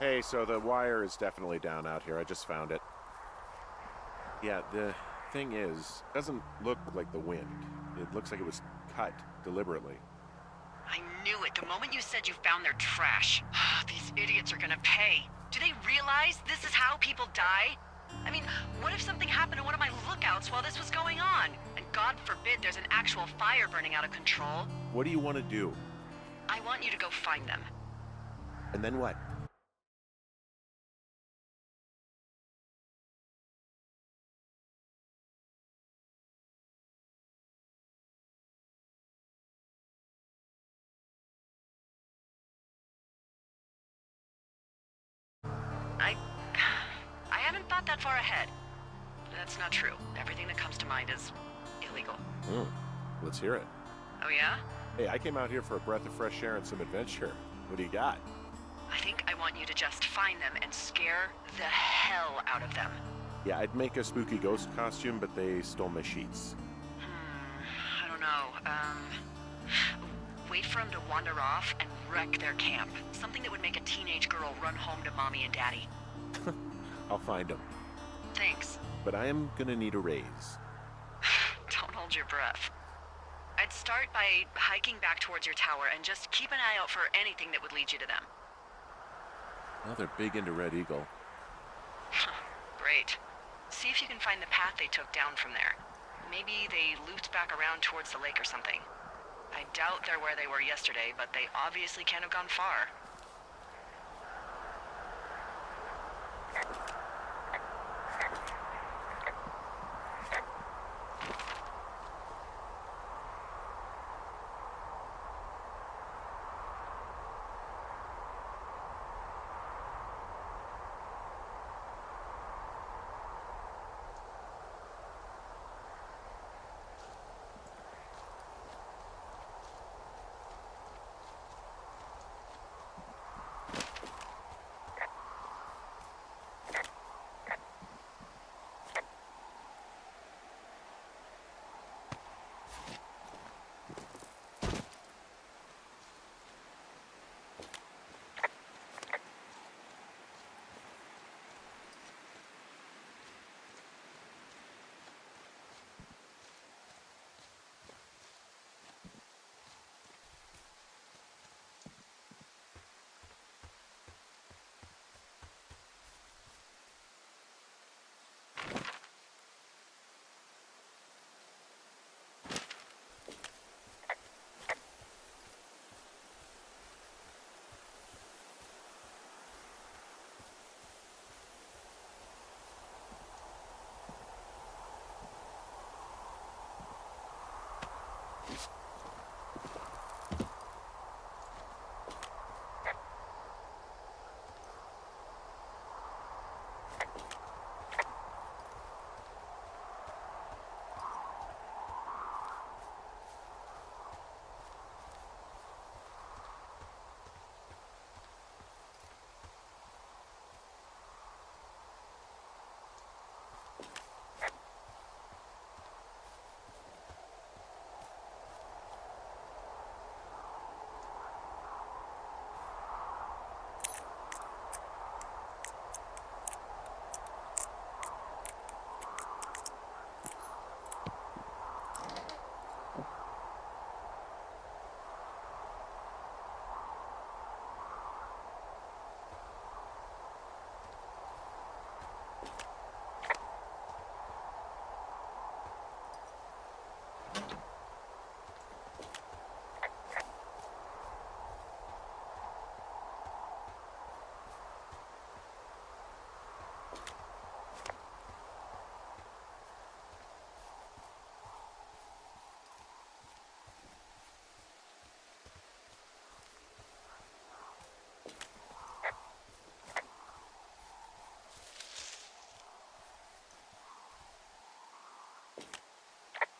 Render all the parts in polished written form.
Hey, so the wire is definitely down out here. I just found it. Yeah, the thing is, it doesn't look like the wind. It looks like it was cut deliberately. I knew it the moment you said you found their trash. These idiots are gonna pay. Do they realize this is how people die? I mean, what if something happened to one of my lookouts while this was going on? And God forbid there's an actual fire burning out of control. What do you want to do? I want you to go find them. And then what? I... I haven't thought that far ahead. That's not true. Everything that comes to mind is illegal. Let's hear it. Oh yeah? Hey, I came out here for a breath of fresh air and some adventure. What do you got? I think I want you to just find them and scare the hell out of them. Yeah, I'd make a spooky ghost costume, but they stole my sheets. I don't know. Wait for them to wander off and wreck their camp. Something that would make a teenage girl run home to mommy and daddy. I'll find them. Thanks. But I am gonna need a raise. Don't hold your breath. I'd start by hiking back towards your tower and just keep an eye out for anything that would lead you to them. Well, they're big into Red Eagle. Great. See if you can find the path they took down from there. Maybe they looped back around towards the lake or something. I doubt they're where they were yesterday, but they obviously can't have gone far.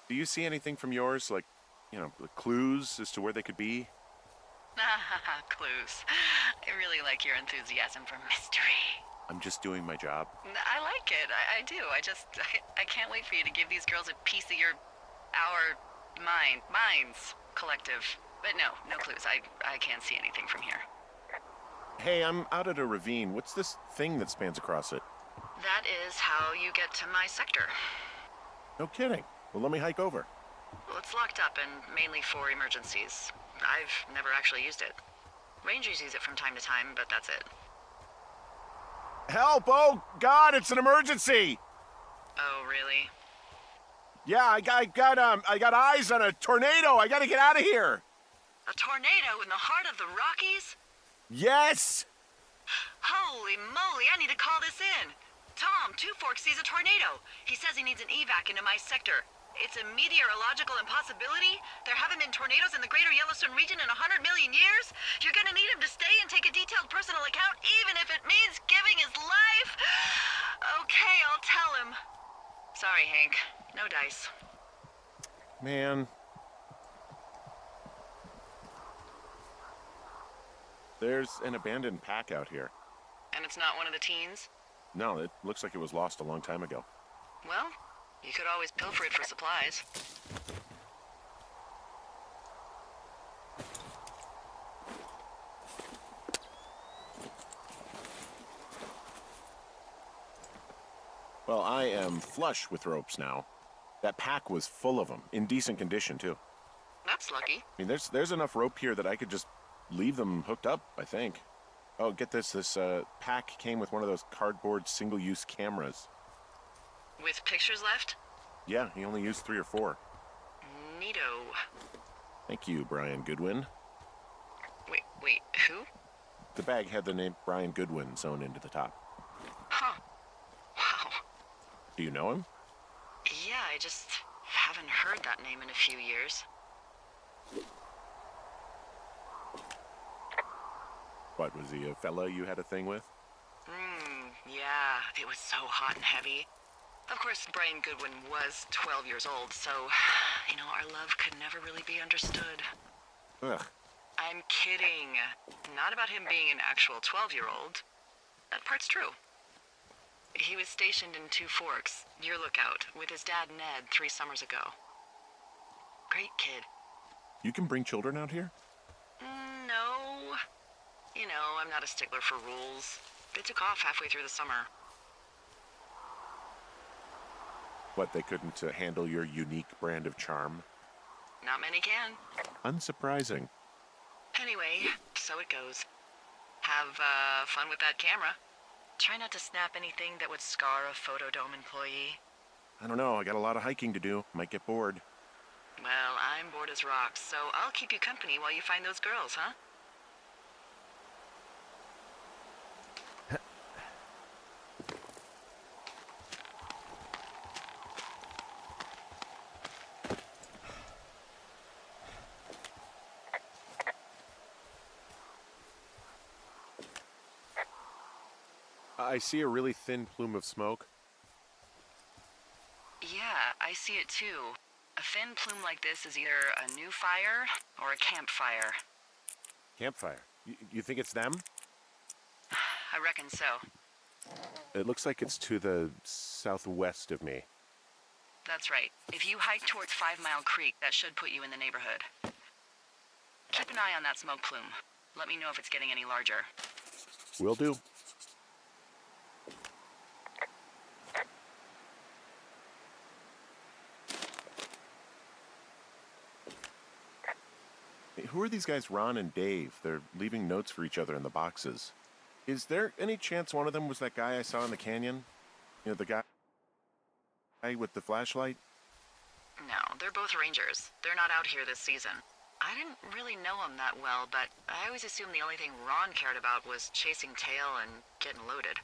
Do you see anything from yours, like, the clues as to where they could be? Clues. I really like your enthusiasm for mystery. I'm just doing my job. I like it. I do. I can't wait for you to give these girls a piece of our minds collective. But no clues. I can't see anything from here. Hey, I'm out at a ravine. What's this thing that spans across it? That is how you get to my sector. No kidding. Well, let me hike over. Well, it's locked up and mainly for emergencies. I've never actually used it. Rangers use it from time to time, but that's it. Help! Oh, God, it's an emergency! Oh, really? Yeah, I got eyes on a tornado. I gotta get out of here. A tornado in the heart of the Rockies? Yes! Holy moly, I need to call this in. Tom, Two Forks sees a tornado. He says he needs an evac into my sector. It's a meteorological impossibility. There haven't been tornadoes in the greater Yellowstone region in 100 million years. You're gonna need him to stay and take a detailed personal account, even if it means giving his life. Okay, I'll tell him. Sorry, Hank. No dice. Man. There's an abandoned pack out here. And it's not one of the teens? No, it looks like it was lost a long time ago. Well, you could always pilfer it for supplies. Well, I am flush with ropes now. That pack was full of them, in decent condition, too. That's lucky. I mean, there's enough rope here that I could just leave them hooked up, I think. Oh, get this. This pack came with one of those cardboard single-use cameras. With pictures left? Yeah, he only used 3 or 4. Neato. Thank you, Brian Goodwin. Wait, who? The bag had the name Brian Goodwin sewn into the top. Huh. Wow. Do you know him? Yeah, I just haven't heard that name in a few years. What, was he a fella you had a thing with? Yeah, it was so hot and heavy. Of course, Brian Goodwin was 12 years old, so, our love could never really be understood. Ugh. I'm kidding. Not about him being an actual 12-year-old. That part's true. He was stationed in Two Forks, your lookout, with his dad Ned 3 summers ago. Great kid. You can bring children out here? No. I'm not a stickler for rules. They took off halfway through the summer. What, they couldn't handle your unique brand of charm? Not many can. Unsurprising. Anyway, so it goes. Have fun with that camera. Try not to snap anything that would scar a Photodome employee. I don't know, I got a lot of hiking to do. Might get bored. Well, I'm bored as rocks, so I'll keep you company while you find those girls, huh? I see a really thin plume of smoke. Yeah, I see it too. A thin plume like this is either a new fire or a campfire. Campfire. You think it's them? I reckon so. It looks like it's to the southwest of me. That's right. If you hike towards 5 Mile Creek, that should put you in the neighborhood. Keep an eye on that smoke plume. Let me know if it's getting any larger. Will do. Who are these guys, Ron and Dave? They're leaving notes for each other in the boxes. Is there any chance one of them was that guy I saw in the canyon? The guy with the flashlight? No, they're both rangers. They're not out here this season. I didn't really know him that well, but I always assumed the only thing Ron cared about was chasing tail and getting loaded.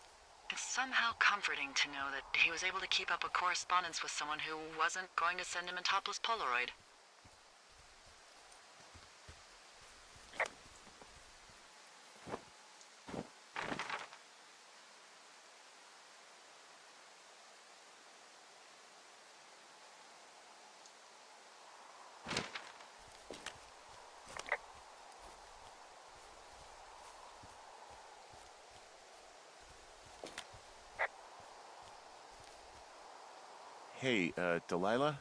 It's somehow comforting to know that he was able to keep up a correspondence with someone who wasn't going to send him a topless Polaroid. Hey, Delilah?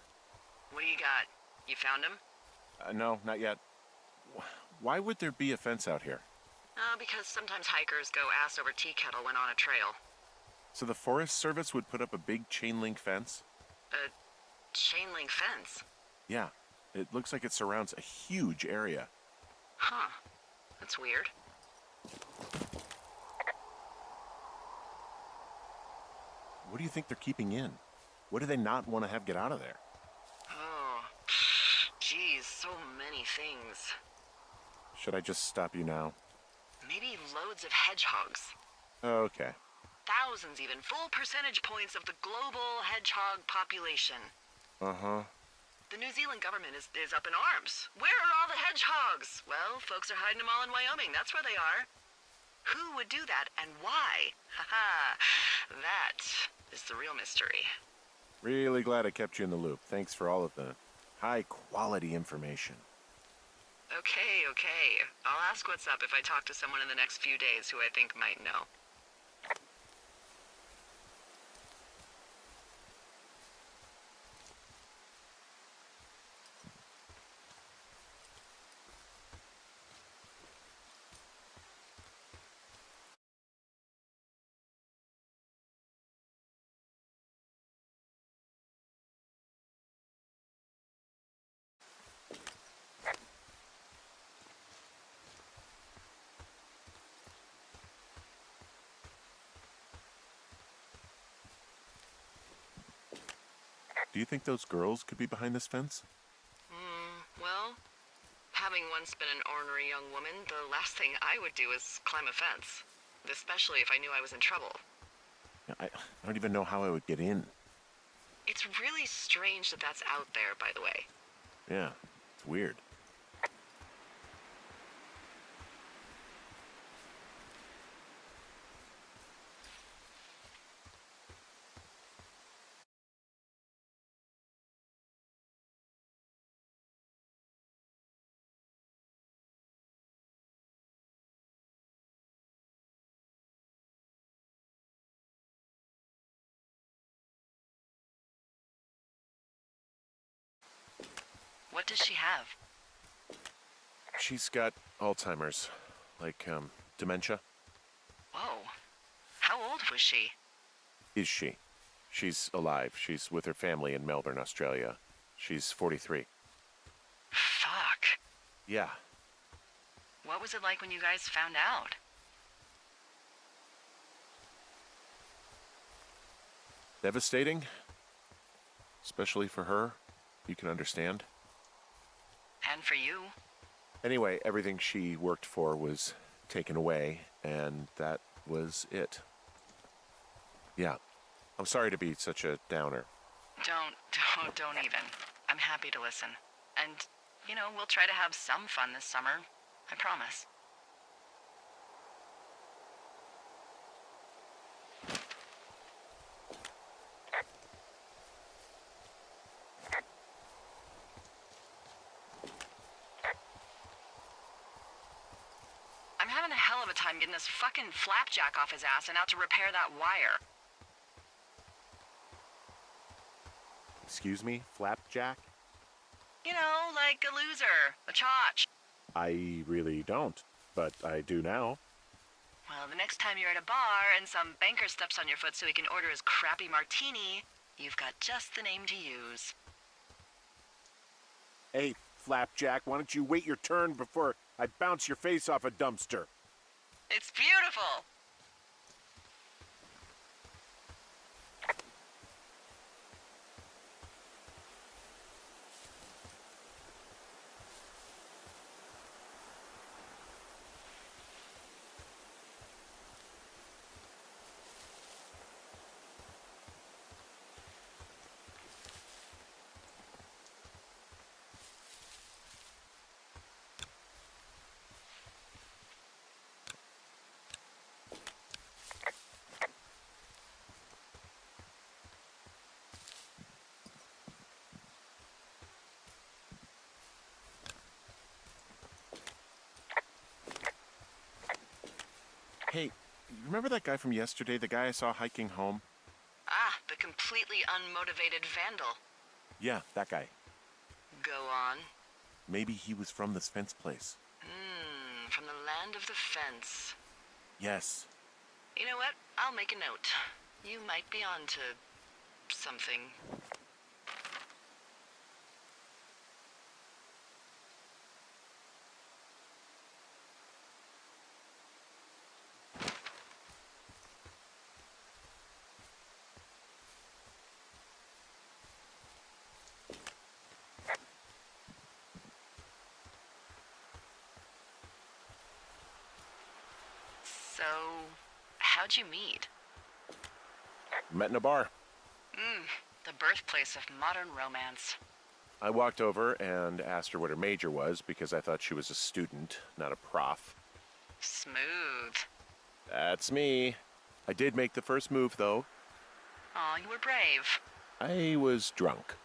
What do you got? You found him? No, not yet. Why would there be a fence out here? Because sometimes hikers go ass over tea kettle when on a trail. So the Forest Service would put up a big chain link fence? A chain link fence? Yeah. It looks like it surrounds a huge area. Huh. That's weird. What do you think they're keeping in? What do they not want to have get out of there? Oh, geez, so many things. Should I just stop you now? Maybe loads of hedgehogs. Okay. Thousands even, full percentage points of the global hedgehog population. Uh-huh. The New Zealand government is up in arms. Where are all the hedgehogs? Well, folks are hiding them all in Wyoming. That's where they are. Who would do that and why? Haha, that is the real mystery. Really glad I kept you in the loop. Thanks for all of the high-quality information. Okay. I'll ask what's up if I talk to someone in the next few days who I think might know. Do you think those girls could be behind this fence? Well, having once been an ornery young woman, the last thing I would do is climb a fence. Especially if I knew I was in trouble. I don't even know how I would get in. It's really strange that that's out there, by the way. Yeah, it's weird. What does she have? She's got Alzheimer's, like, dementia. Whoa. How old was she? Is she? She's alive. She's with her family in Melbourne, Australia. She's 43. Fuck. Yeah. What was it like when you guys found out? Devastating. Especially for her. You can understand. And for you? Anyway, everything she worked for was taken away, and that was it. Yeah. I'm sorry to be such a downer. Don't even. I'm happy to listen. And, we'll try to have some fun this summer. I promise. I'm having a hell of a time getting this fucking flapjack off his ass and out to repair that wire. Excuse me, Flapjack? Like a loser, a chotch. I really don't, but I do now. Well, the next time you're at a bar and some banker steps on your foot so he can order his crappy martini, you've got just the name to use. Hey, Flapjack, why don't you wait your turn before I bounce your face off a dumpster? It's beautiful! Hey, remember that guy from yesterday, the guy I saw hiking home? Ah, the completely unmotivated vandal. Yeah, that guy. Go on. Maybe he was from this fence place. from the land of the fence. Yes. You know what? I'll make a note. You might be on to something. So, how'd you meet? Met in a bar. The birthplace of modern romance. I walked over and asked her what her major was because I thought she was a student, not a prof. Smooth. That's me. I did make the first move, though. Aw, you were brave. I was drunk.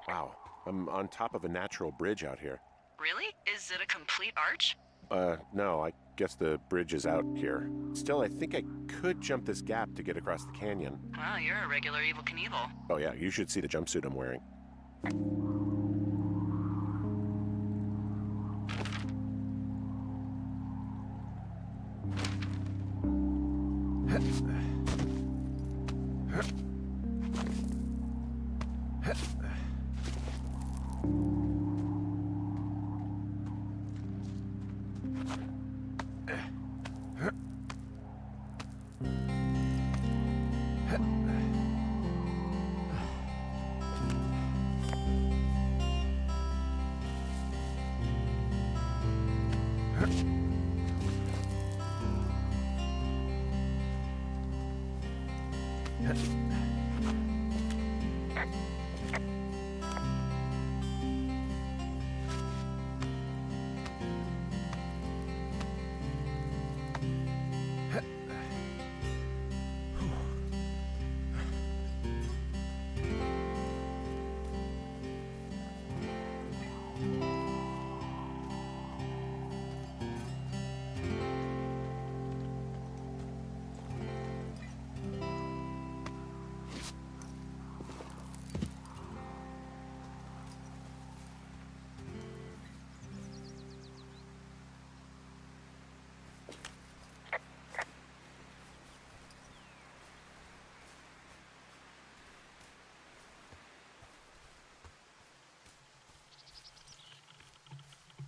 Wow, I'm on top of a natural bridge out here. Really? Is it a complete arch? No, I guess the bridge is out here. Still, I think I could jump this gap to get across the canyon. Well, you're a regular Evel Knievel. Oh yeah, you should see the jumpsuit I'm wearing.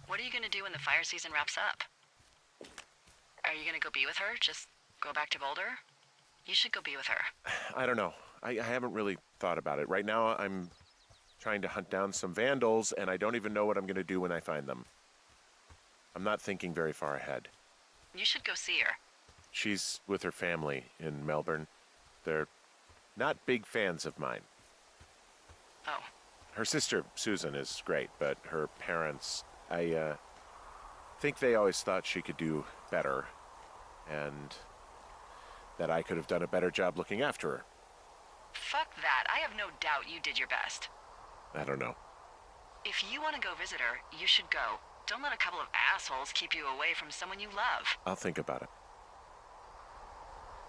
What are you gonna do when the fire season wraps up? Are you gonna go be with her? Just go back to Boulder? You should go be with her. I don't know. I haven't really thought about it. Right now, I'm trying to hunt down some vandals, and I don't even know what I'm going to do when I find them. I'm not thinking very far ahead. You should go see her. She's with her family in Melbourne. They're not big fans of mine. Oh. Her sister, Susan, is great, but her parents, I think they always thought she could do better, and that I could have done a better job looking after her. Fuck that. I have no doubt you did your best. I don't know. If you want to go visit her, you should go. Don't let a couple of assholes keep you away from someone you love. I'll think about it.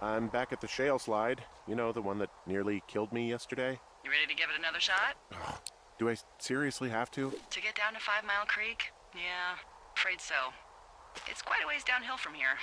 I'm back at the shale slide. You know, the one that nearly killed me yesterday? You ready to give it another shot? Do I seriously have to? To get down to 5 Mile Creek? Yeah, afraid so. It's quite a ways downhill from here.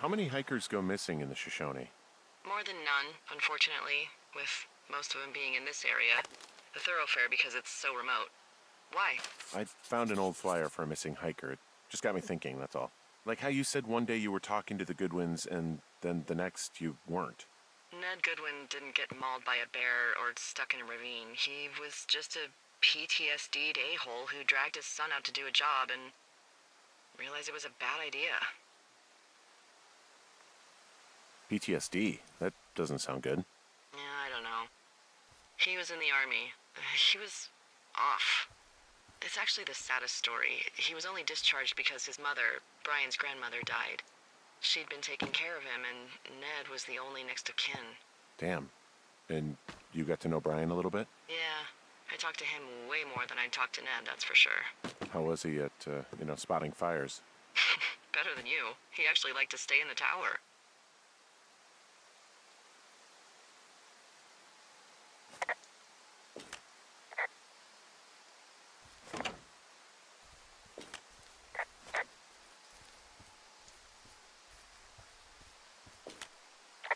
How many hikers go missing in the Shoshone? More than none, unfortunately, with most of them being in this area. The thoroughfare because it's so remote. Why? I found an old flyer for a missing hiker. It just got me thinking, that's all. Like how you said one day you were talking to the Goodwins and then the next you weren't. Ned Goodwin didn't get mauled by a bear or stuck in a ravine. He was just a PTSD'd a-hole who dragged his son out to do a job and realized it was a bad idea. PTSD? That doesn't sound good. Yeah, I don't know. He was in the army. He was off. It's actually the saddest story. He was only discharged because his mother, Brian's grandmother, died. She'd been taking care of him, and Ned was the only next of kin. Damn. And you got to know Brian a little bit? Yeah, I talked to him way more than I'd talked to Ned, that's for sure. How was he at, spotting fires? Better than you. He actually liked to stay in the tower.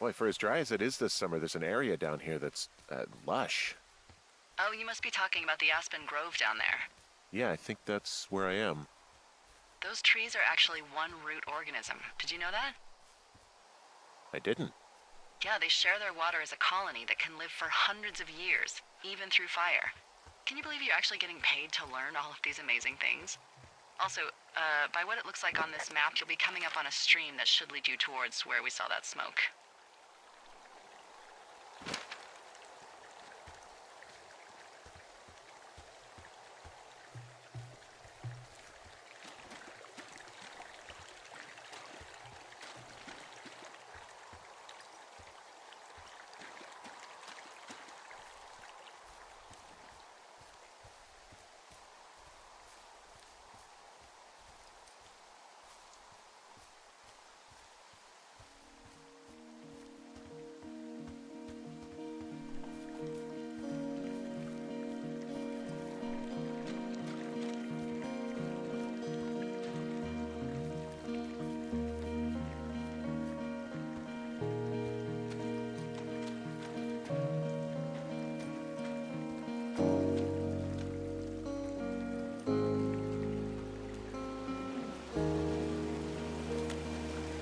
Boy, for as dry as it is this summer, there's an area down here that's lush. Oh, you must be talking about the Aspen Grove down there. Yeah, I think that's where I am. Those trees are actually one root organism. Did you know that? I didn't. Yeah, they share their water as a colony that can live for hundreds of years, even through fire. Can you believe you're actually getting paid to learn all of these amazing things? Also, by what it looks like on this map, you'll be coming up on a stream that should lead you towards where we saw that smoke.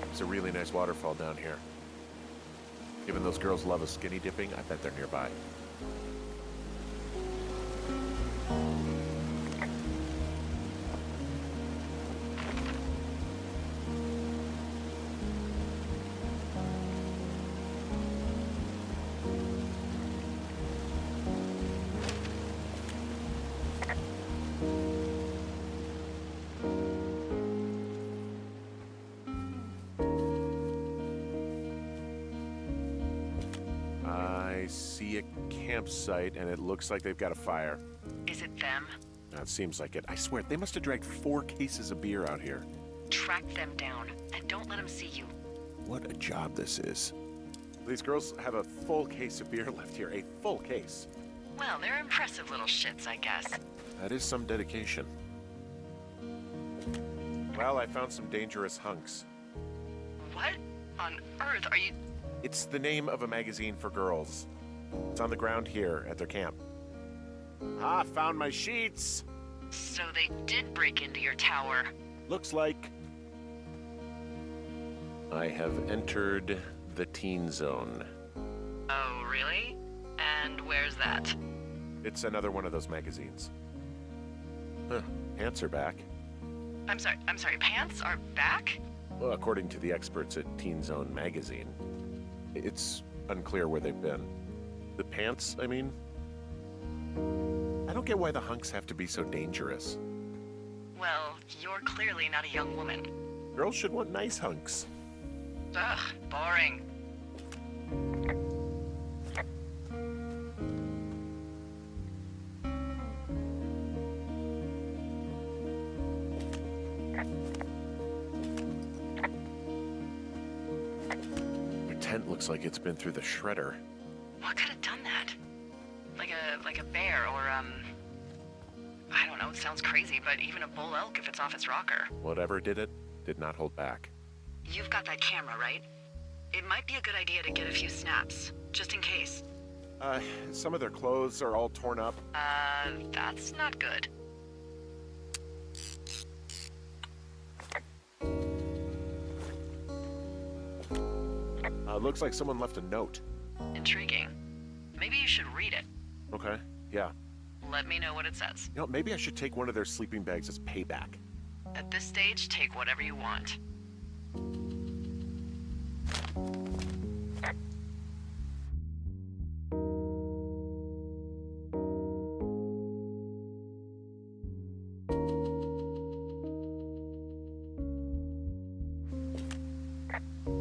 There's a really nice waterfall down here. Given those girls love a skinny dipping, I bet they're nearby. I see a campsite, and it looks like they've got a fire. Is it them? It seems like it. I swear, they must have dragged 4 cases of beer out here. Track them down, and don't let them see you. What a job this is. These girls have a full case of beer left here. A full case. Well, they're impressive little shits, I guess. That is some dedication. Well, I found some dangerous hunks. What on earth are you... It's the name of a magazine for girls. It's on the ground here at their camp. Ah, found my sheets! So they did break into your tower. Looks like I have entered the teen zone. Oh, really? And where's that? It's another one of those magazines. Huh, pants are back. I'm sorry, pants are back? Well, according to the experts at Teen Zone magazine. It's unclear where they've been. The pants, I mean? I don't get why the hunks have to be so dangerous. Well, you're clearly not a young woman. Girls should want nice hunks. Ugh, boring. Their tent looks like it's been through the shredder. What could have done that? Like a bear or, I don't know, it sounds crazy, but even a bull elk if it's off its rocker. Whatever did it, did not hold back. You've got that camera, right? It might be a good idea to get a few snaps, just in case. Some of their clothes are all torn up. That's not good. Looks like someone left a note. Intriguing. Maybe you should read it. Okay, yeah. Let me know what it says. You know, maybe I should take one of their sleeping bags as payback. At this stage, take whatever you want.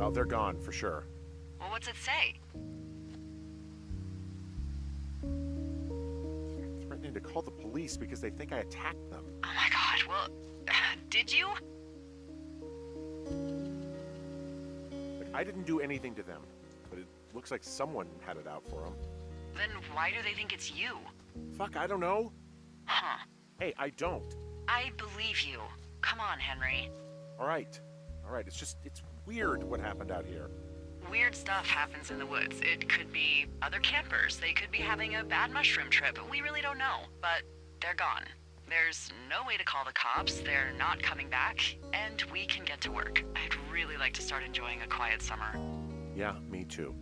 Oh, they're gone, for sure. Well, what's it say? Threatening to call the police because they think I attacked them. Oh my god, well, did you? Look, I didn't do anything to them, but it looks like someone had it out for them. Then why do they think it's you? Fuck, I don't know. Huh. Hey, I don't. I believe you. Come on, Henry. All right. It's weird what happened out here. Weird stuff happens in the woods. It could be other campers. They could be having a bad mushroom trip. We really don't know, but they're gone. There's no way to call the cops. They're not coming back, and we can get to work. I'd really like to start enjoying a quiet summer. Yeah, me too.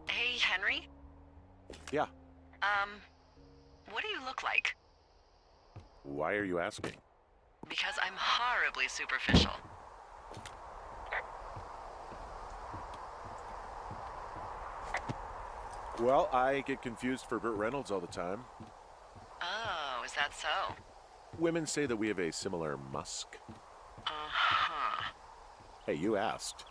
Hey, Henry? Yeah. What do you look like? Why are you asking? Because I'm horribly superficial. Well, I get confused for Burt Reynolds all the time. Oh, is that so? Women say that we have a similar musk. Uh-huh. Hey, you asked.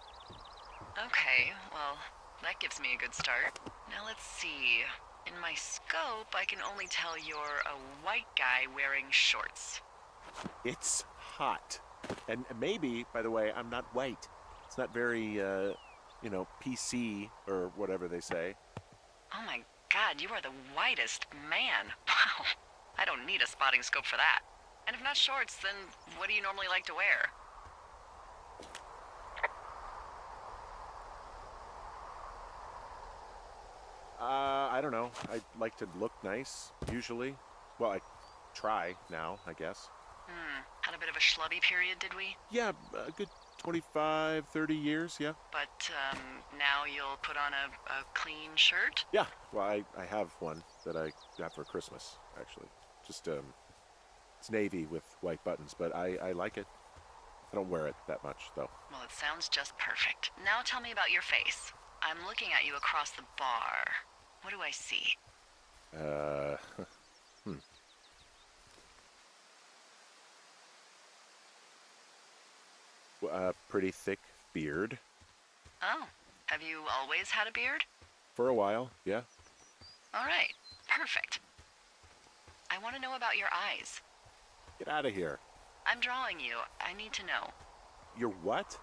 Okay, well, that gives me a good start. Now let's see. In my scope, I can only tell you're a white guy wearing shorts. It's hot. And maybe, by the way, I'm not white. It's not very, PC or whatever they say. Oh my god, you are the whitest man. Wow. I don't need a spotting scope for that. And if not shorts, then what do you normally like to wear? I don't know. I like to look nice, usually. Well, I try now, I guess. Had a bit of a schlubby period, did we? Yeah, a good 25, 30 years, yeah. But, now you'll put on a clean shirt? Yeah, well, I have one that I got for Christmas, actually. Just, it's navy with white buttons, but I like it. I don't wear it that much, though. Well, it sounds just perfect. Now tell me about your face. I'm looking at you across the bar. What do I see? Pretty thick beard. Oh, have you always had a beard? For a while, yeah. All right, perfect. I want to know about your eyes. Get out of here. I'm drawing you. I need to know. You're what?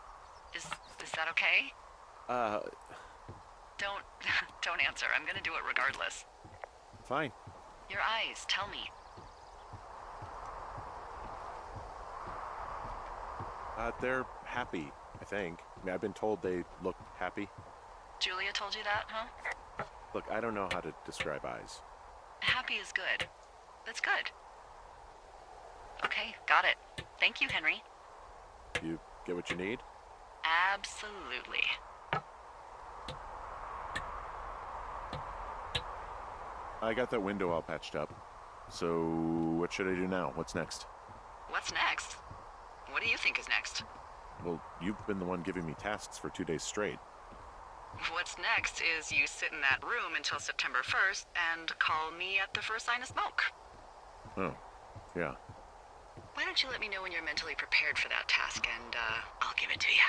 Is that okay? Don't don't answer. I'm gonna do it regardless. Fine. Your eyes, tell me. They're happy, I think. I mean, I've been told they look happy. Julia told you that, huh? Look, I don't know how to describe eyes. Happy is good. That's good. Okay, got it. Thank you, Henry. You get what you need? Absolutely. I got that window all patched up. So, what should I do now? What's next? What's next? What do you think is next? Well, you've been the one giving me tasks for 2 days straight. What's next is you sit in that room until September 1st and call me at the first sign of smoke. Oh, yeah. Why don't you let me know when you're mentally prepared for that task, and I'll give it to you.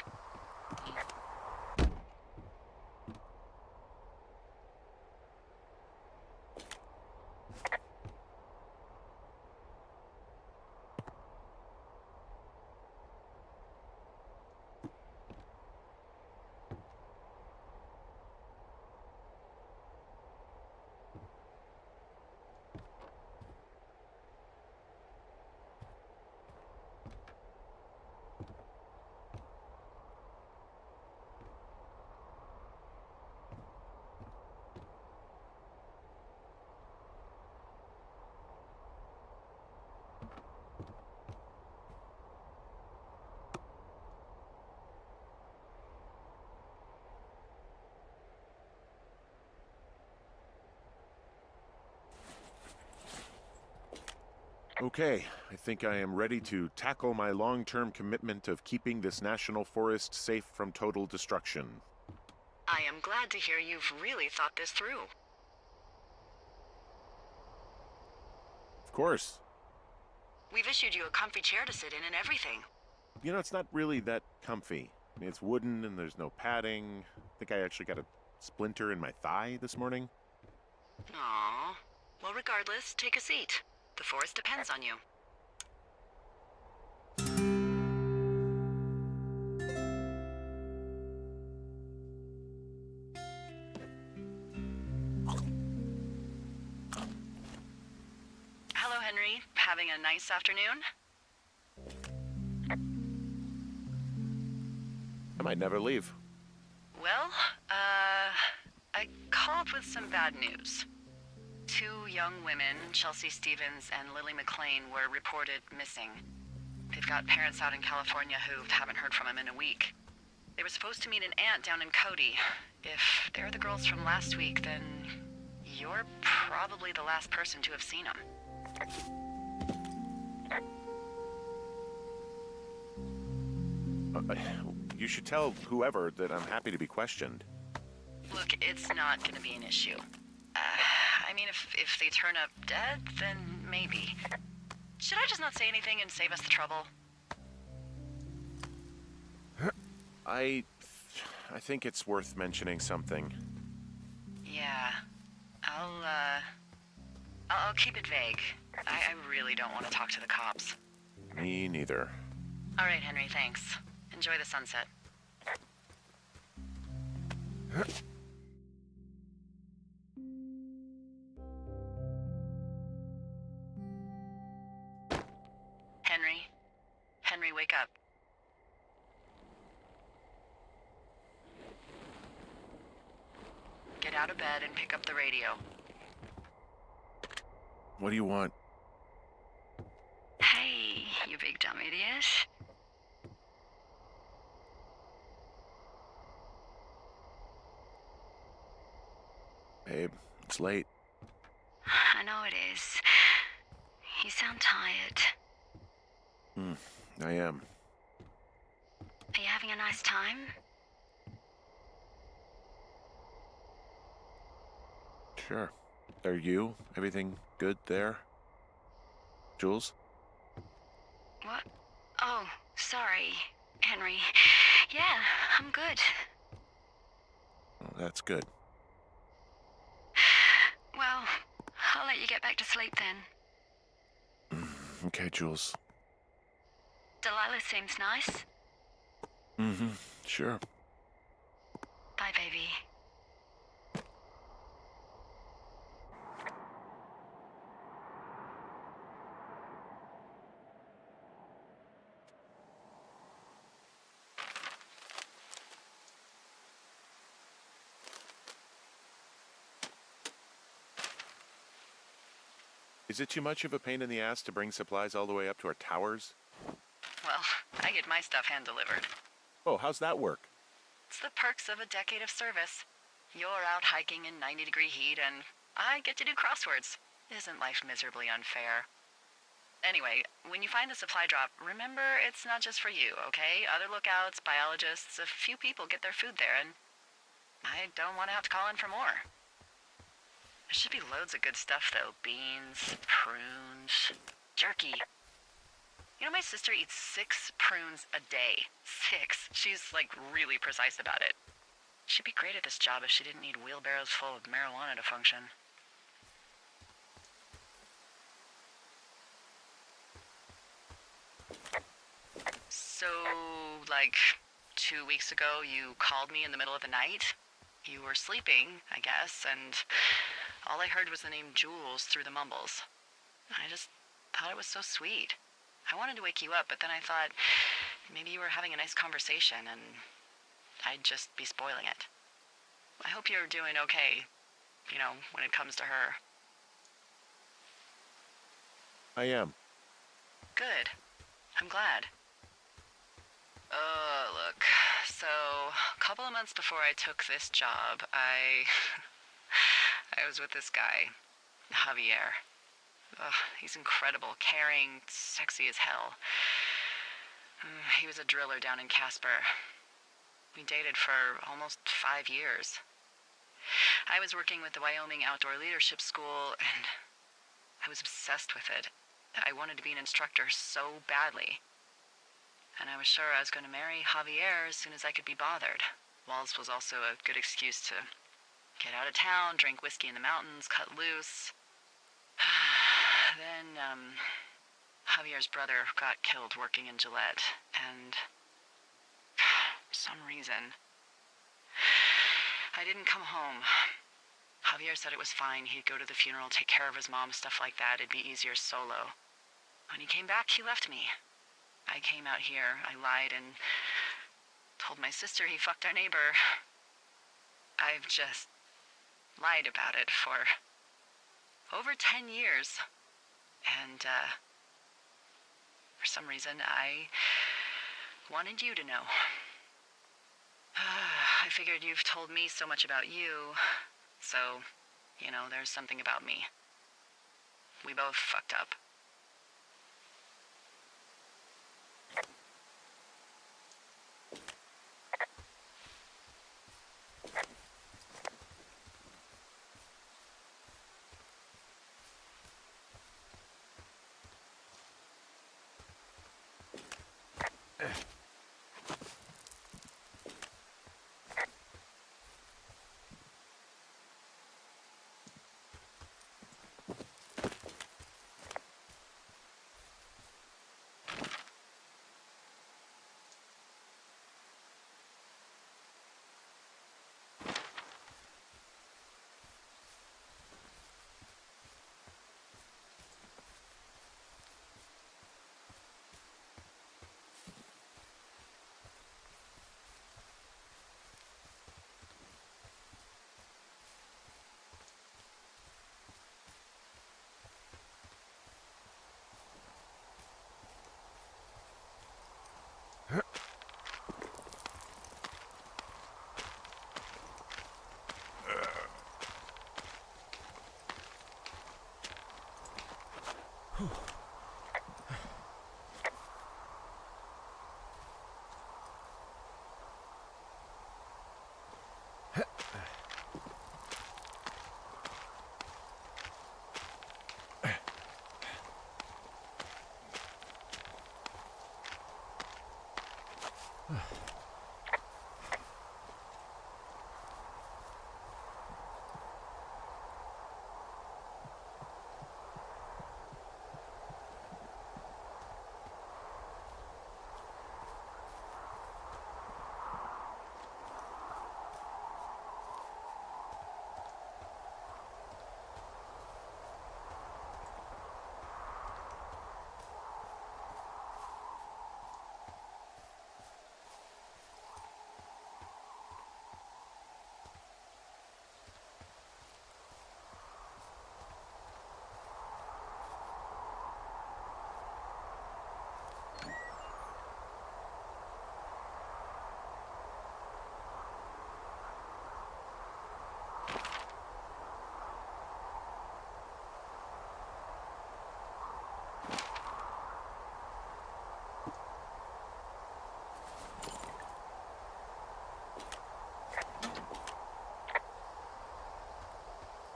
Okay, I think I am ready to tackle my long-term commitment of keeping this national forest safe from total destruction. I am glad to hear you've really thought this through. Of course. We've issued you a comfy chair to sit in and everything. You know, it's not really that comfy. I mean, it's wooden and there's no padding. I think I actually got a splinter in my thigh this morning. Aww. Well, regardless, take a seat. The forest depends on you. Hello, Henry. Having a nice afternoon? I might never leave. Well, I called with some bad news. 2 young women, Chelsea Stevens and Lily McLean, were reported missing. They've got parents out in California who haven't heard from them in a week. They were supposed to meet an aunt down in Cody. If they're the girls from last week, then you're probably the last person to have seen them. You should tell whoever that I'm happy to be questioned. Look, it's not gonna be an issue. I mean, if they turn up dead, then maybe. Should I just not say anything and save us the trouble? I think it's worth mentioning something. Yeah. I'll keep it vague. I really don't want to talk to the cops. Me neither. All right, Henry, thanks. Enjoy the sunset. Henry? Henry, wake up. Get out of bed and pick up the radio. What do you want? Hey, you big dumb idiot. Babe, it's late. I know it is. You sound tired. I am. Are you having a nice time? Sure. Are you? Everything good there? Jules? What? Oh, sorry, Henry. Yeah, I'm good. Oh, that's good. Well, I'll let you get back to sleep then. Okay, Jules. Delilah seems nice. Sure. Bye, baby. Is it too much of a pain in the ass to bring supplies all the way up to our towers? Well, I get my stuff hand-delivered. Oh, how's that work? It's the perks of a decade of service. You're out hiking in 90-degree heat, and I get to do crosswords. Isn't life miserably unfair? Anyway, when you find the supply drop, remember it's not just for you, okay? Other lookouts, biologists, a few people get their food there, and I don't want to have to call in for more. There should be loads of good stuff, though. Beans, prunes, jerky. You know, my sister eats 6 prunes a day. 6. She's, like, really precise about it. She'd be great at this job if she didn't need wheelbarrows full of marijuana to function. So, like, 2 weeks ago, you called me in the middle of the night? You were sleeping, I guess, and all I heard was the name Jules through the mumbles. I just thought it was so sweet. I wanted to wake you up, but then I thought maybe you were having a nice conversation and I'd just be spoiling it. I hope you're doing okay, you know, when it comes to her. I am. Good. I'm glad. Look, so a couple of months before I took this job, I was with this guy, Javier. Ugh, he's incredible, caring, sexy as hell. He was a driller down in Casper. We dated for almost 5 years. I was working with the Wyoming Outdoor Leadership School, and I was obsessed with it. I wanted to be an instructor so badly. And I was sure I was going to marry Javier as soon as I could be bothered. Walls was also a good excuse to get out of town, drink whiskey in the mountains, cut loose. Then, Javier's brother got killed working in Gillette, and for some reason, I didn't come home. Javier said it was fine. He'd go to the funeral, take care of his mom, stuff like that. It'd be easier solo. When he came back, he left me. I came out here. I lied and told my sister he fucked our neighbor. I've just lied about it for over 10 years. And, for some reason, I wanted you to know. I figured you've told me so much about you, so, there's something about me. We both fucked up.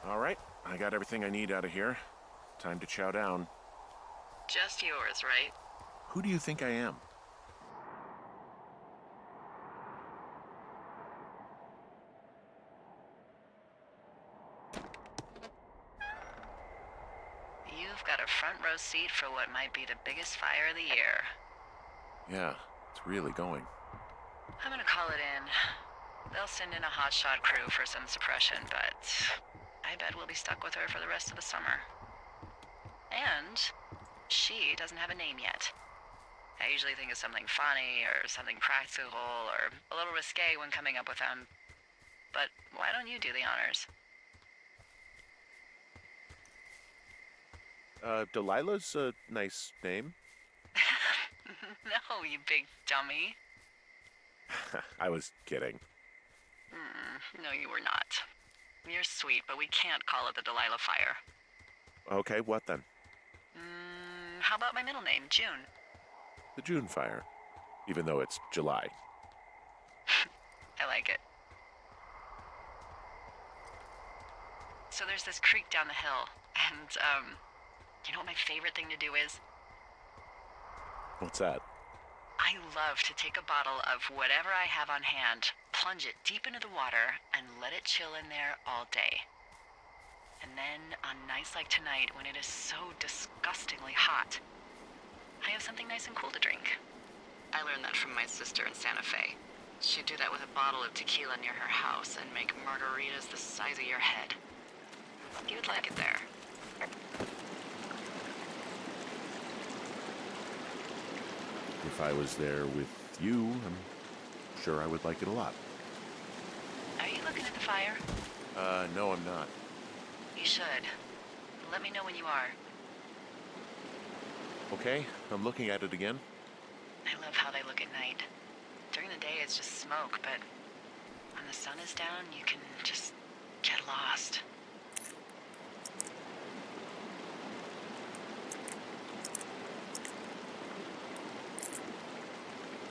All right, I got everything I need out of here. Time to chow down. Just yours, right? Who do you think I am? You've got a front row seat for what might be the biggest fire of the year. Yeah, it's really going. I'm gonna call it in. They'll send in a hotshot crew for some suppression, but I bet we'll be stuck with her for the rest of the summer. And she doesn't have a name yet. I usually think of something funny or something practical or a little risque when coming up with them. But why don't you do the honors? Delilah's a nice name. No, you big dummy. I was kidding. No, you were not. You're sweet, but we can't call it the Delilah Fire. Okay, what then? How about my middle name, June? The June fire, even though it's July. I like it. So there's this creek down the hill, and, you know what my favorite thing to do is? What's that? I love to take a bottle of whatever I have on hand, plunge it deep into the water, and let it chill in there all day. And then, on nights like tonight, when it is so disgustingly hot, I have something nice and cool to drink. I learned that from my sister in Santa Fe. She'd do that with a bottle of tequila near her house and make margaritas the size of your head. You would like it there. If I was there with you, I'm sure I would like it a lot. Are you looking at the fire? No, I'm not. You should. Let me know when you are. Okay, I'm looking at it again. I love how they look at night. During the day, it's just smoke, but when the sun is down, you can just get lost.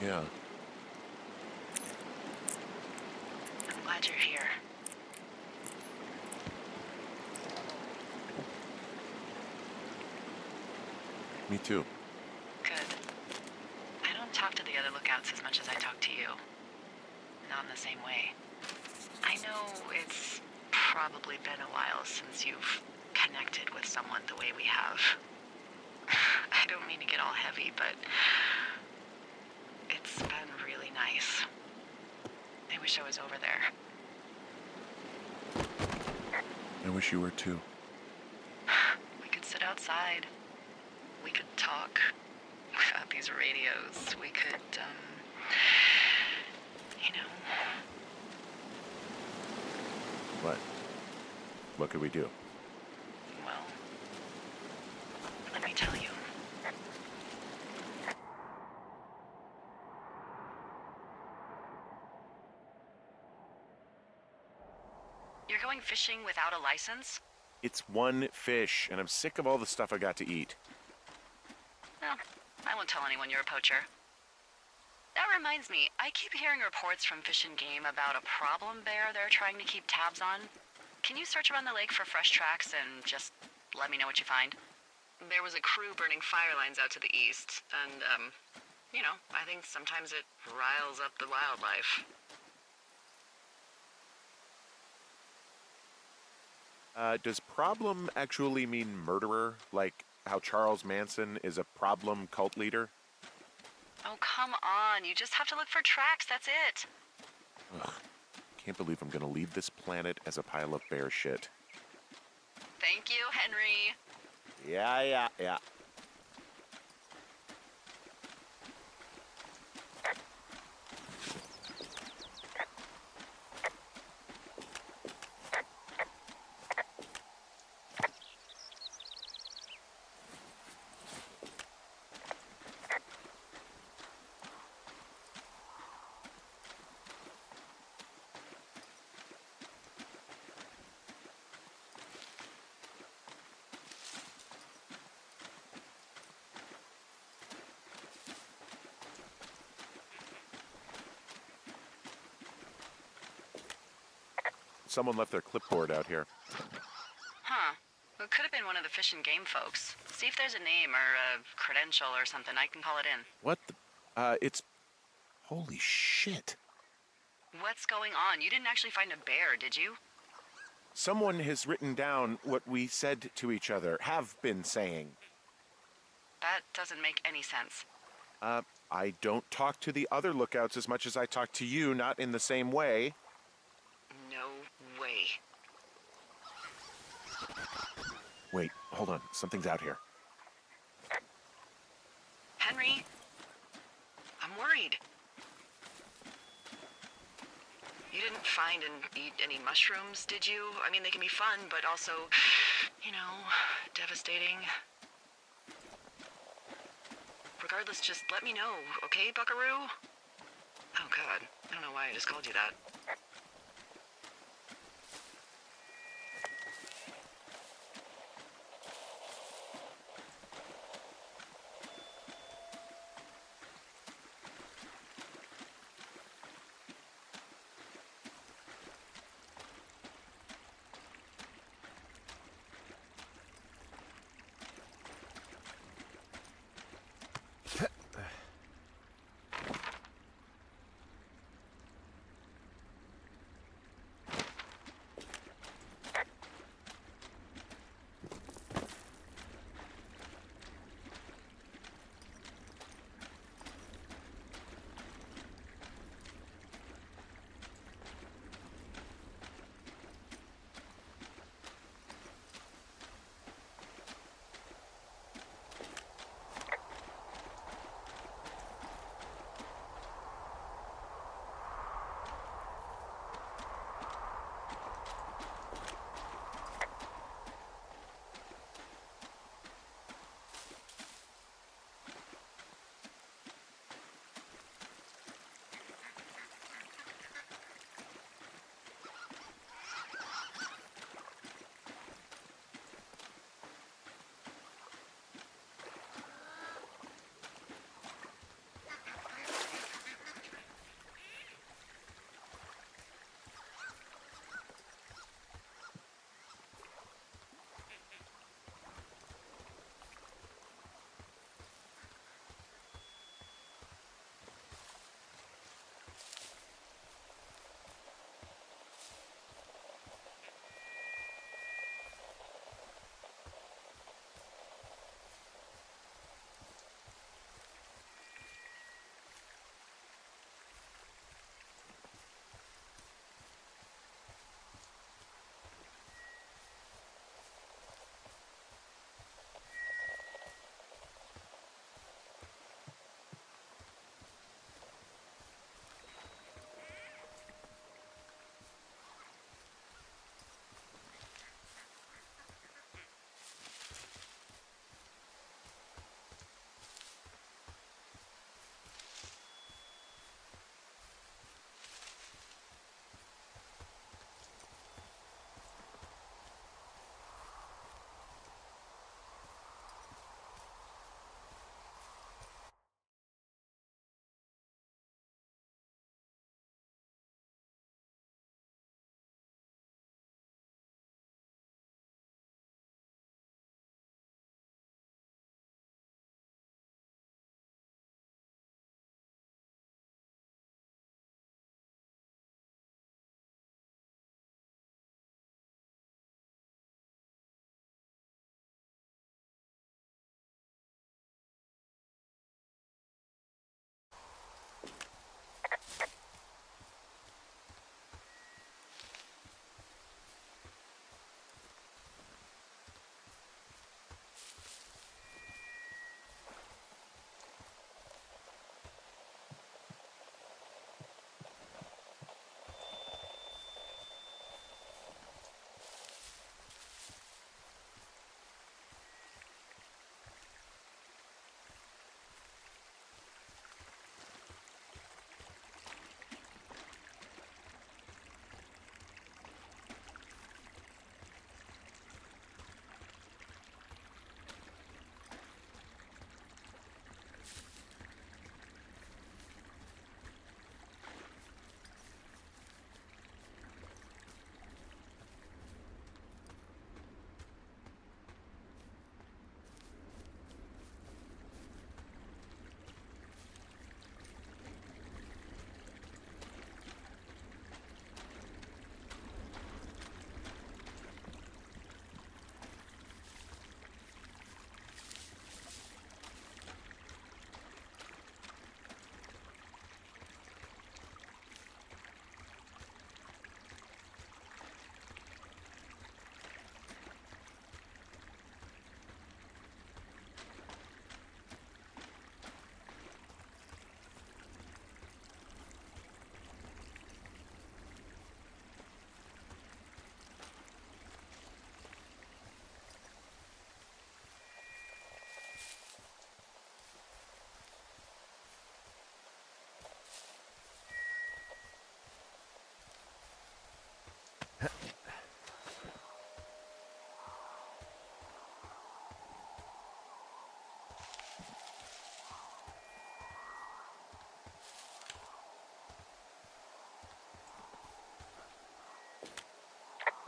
Yeah. I'm glad you're here. Me too. Good. I don't talk to the other lookouts as much as I talk to you. Not in the same way. I know it's probably been a while since you've connected with someone the way we have. I don't mean to get all heavy, but it's been really nice. I wish I was over there. I wish you were too. We could sit outside. We could talk without these radios. We could, you know. What? What could we do? Well, let me tell you. You're going fishing without a license? It's one fish, and I'm sick of all the stuff I got to eat. Well, I won't tell anyone you're a poacher. That reminds me, I keep hearing reports from Fish and Game about a problem bear they're trying to keep tabs on. Can you search around the lake for fresh tracks and just let me know what you find? There was a crew burning fire lines out to the east, and, you know, I think sometimes it riles up the wildlife. Does problem actually mean murderer? Like how Charles Manson is a problem cult leader? Oh, come on. You just have to look for tracks, that's it. Ugh. Can't believe I'm gonna leave this planet as a pile of bear shit. Thank you, Henry. Yeah. Someone left their clipboard out here. Huh. It could have been one of the Fish and Game folks. See if there's a name or a credential or something. I can call it in. What the? It's... Holy shit. What's going on? You didn't actually find a bear, did you? Someone has written down what we said to each other, have been saying. That doesn't make any sense. I don't talk to the other lookouts as much as I talk to you, not in the same way. No way. Wait, hold on. Something's out here. Henry? I'm worried. You didn't find and eat any mushrooms, did you? I mean, they can be fun, but also, you know, devastating. Regardless, just let me know, okay, buckaroo? Oh, God. I don't know why I just called you that.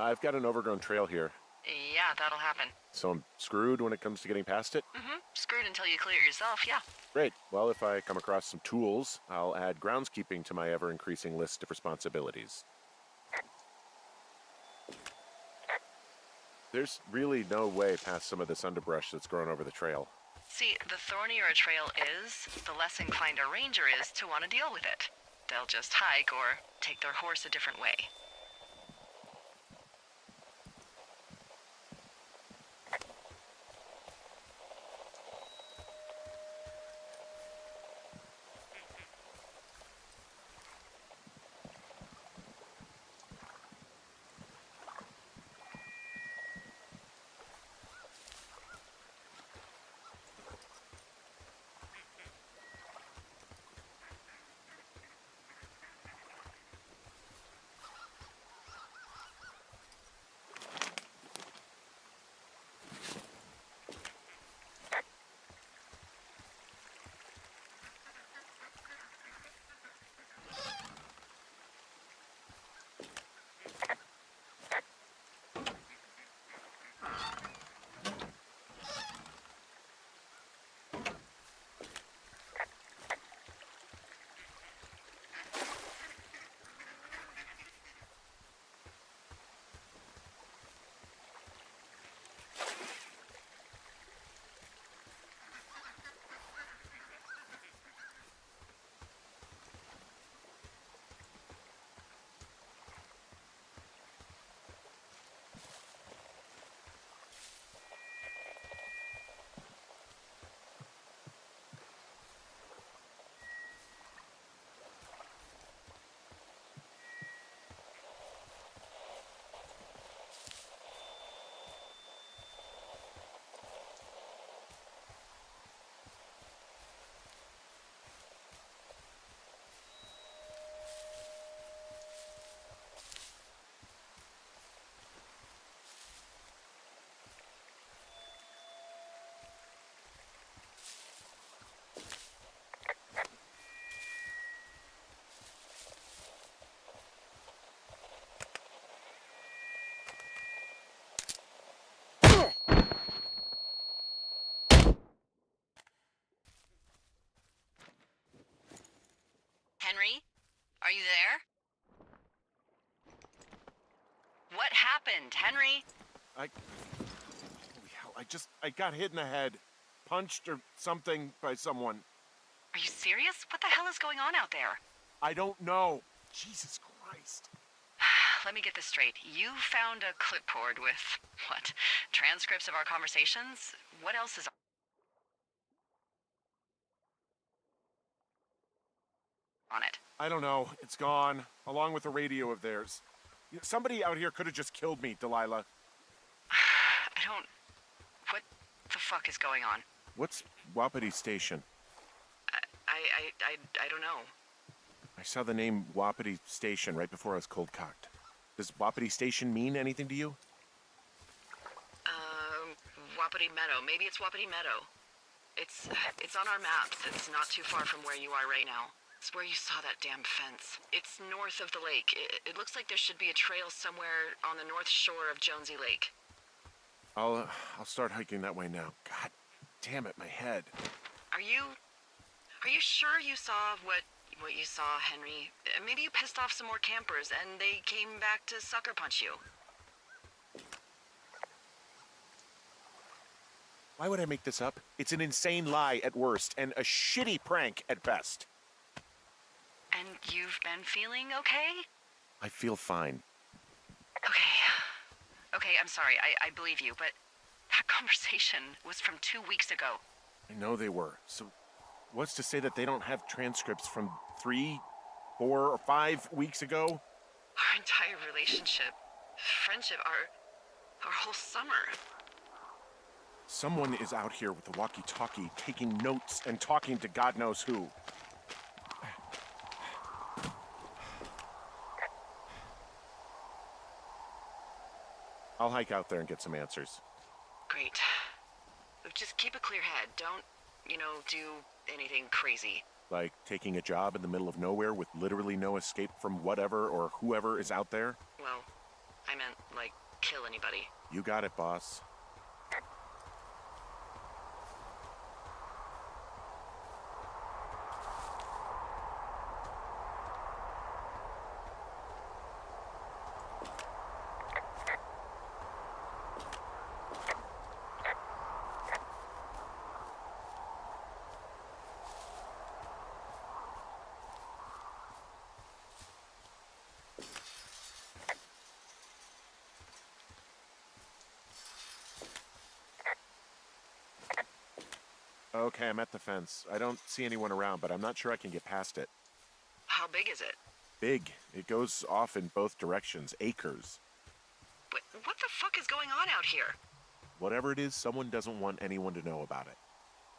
I've got an overgrown trail here, Yeah, that'll happen. so I'm screwed when it comes to getting past it? Screwed until you clear it yourself, yeah. Great. Well, if I come across some tools, I'll add groundskeeping to my ever-increasing list of responsibilities. There's really no way past some of this underbrush that's grown over the trail. See, the thornier a trail is, the less inclined a ranger is to want to deal with it. They'll just hike or take their horse a different way. Henry? Are you there? What happened, Henry? Holy hell, I got hit in the head. Punched or something by someone. Are you serious? What the hell is going on out there? I don't know. Jesus Christ. Let me get this straight. You found a clipboard with, what, transcripts of our conversations? What else is on it? I don't know. It's gone, along with the radio of theirs. Somebody out here could have just killed me, Delilah. What the fuck is going on? What's Wapiti Station? I don't know. I saw the name Wapiti Station right before I was cold-cocked. Does Wapiti Station mean anything to you? Wapiti Meadow. Maybe it's Wapiti Meadow. It's on our maps. It's not too far from where you are right now. It's where you saw that damn fence. It's north of the lake. It looks like there should be a trail somewhere on the north shore of Jonesy Lake. I'll start hiking that way now. God damn it, my head. Are you sure you saw what you saw, Henry? Maybe you pissed off some more campers and they came back to sucker punch you. Why would I make this up? It's an insane lie at worst and a shitty prank at best. And you've been feeling okay? I feel fine. Okay, I'm sorry. I believe you, but that conversation was from 2 weeks ago. I know they were. So what's to say that they don't have transcripts from 3, 4, or 5 weeks ago? Our entire relationship, friendship, our whole summer. Someone is out here with a walkie-talkie, taking notes and talking to God knows who. I'll hike out there and get some answers. Great. Just keep a clear head. Don't, do anything crazy. Like taking a job in the middle of nowhere with literally no escape from whatever or whoever is out there? Well, I meant, like, kill anybody. You got it, boss. Okay, I'm at the fence. I don't see anyone around, but I'm not sure I can get past it. How big is it? Big. It goes off in both directions. Acres. What the fuck is going on out here? Whatever it is, someone doesn't want anyone to know about it.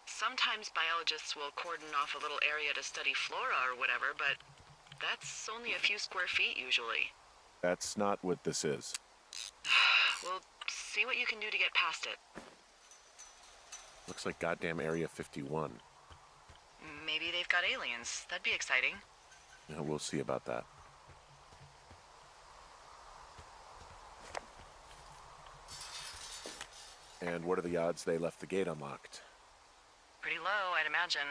Sometimes biologists will cordon off a little area to study flora or whatever, but that's only a few square feet usually. That's not what this is. Well, see what you can do to get past it. Looks like goddamn Area 51. Maybe they've got aliens. That'd be exciting. Yeah, we'll see about that. And what are the odds they left the gate unlocked? Pretty low, I'd imagine.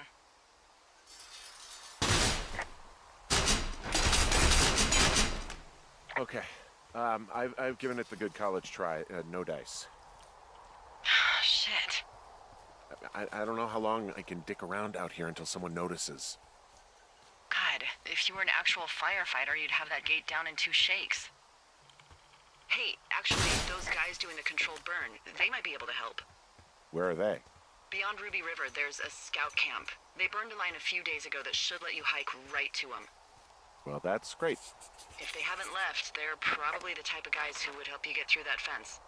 Okay. I've given it the good college try. No dice. Shit. I don't know how long I can dick around out here until someone notices. God, if you were an actual firefighter, you'd have that gate down in 2 shakes. Hey, actually, those guys doing the controlled burn, they might be able to help. Where are they? Beyond Ruby River, there's a scout camp. They burned a line a few days ago that should let you hike right to them. Well, that's great. If they haven't left, they're probably the type of guys who would help you get through that fence.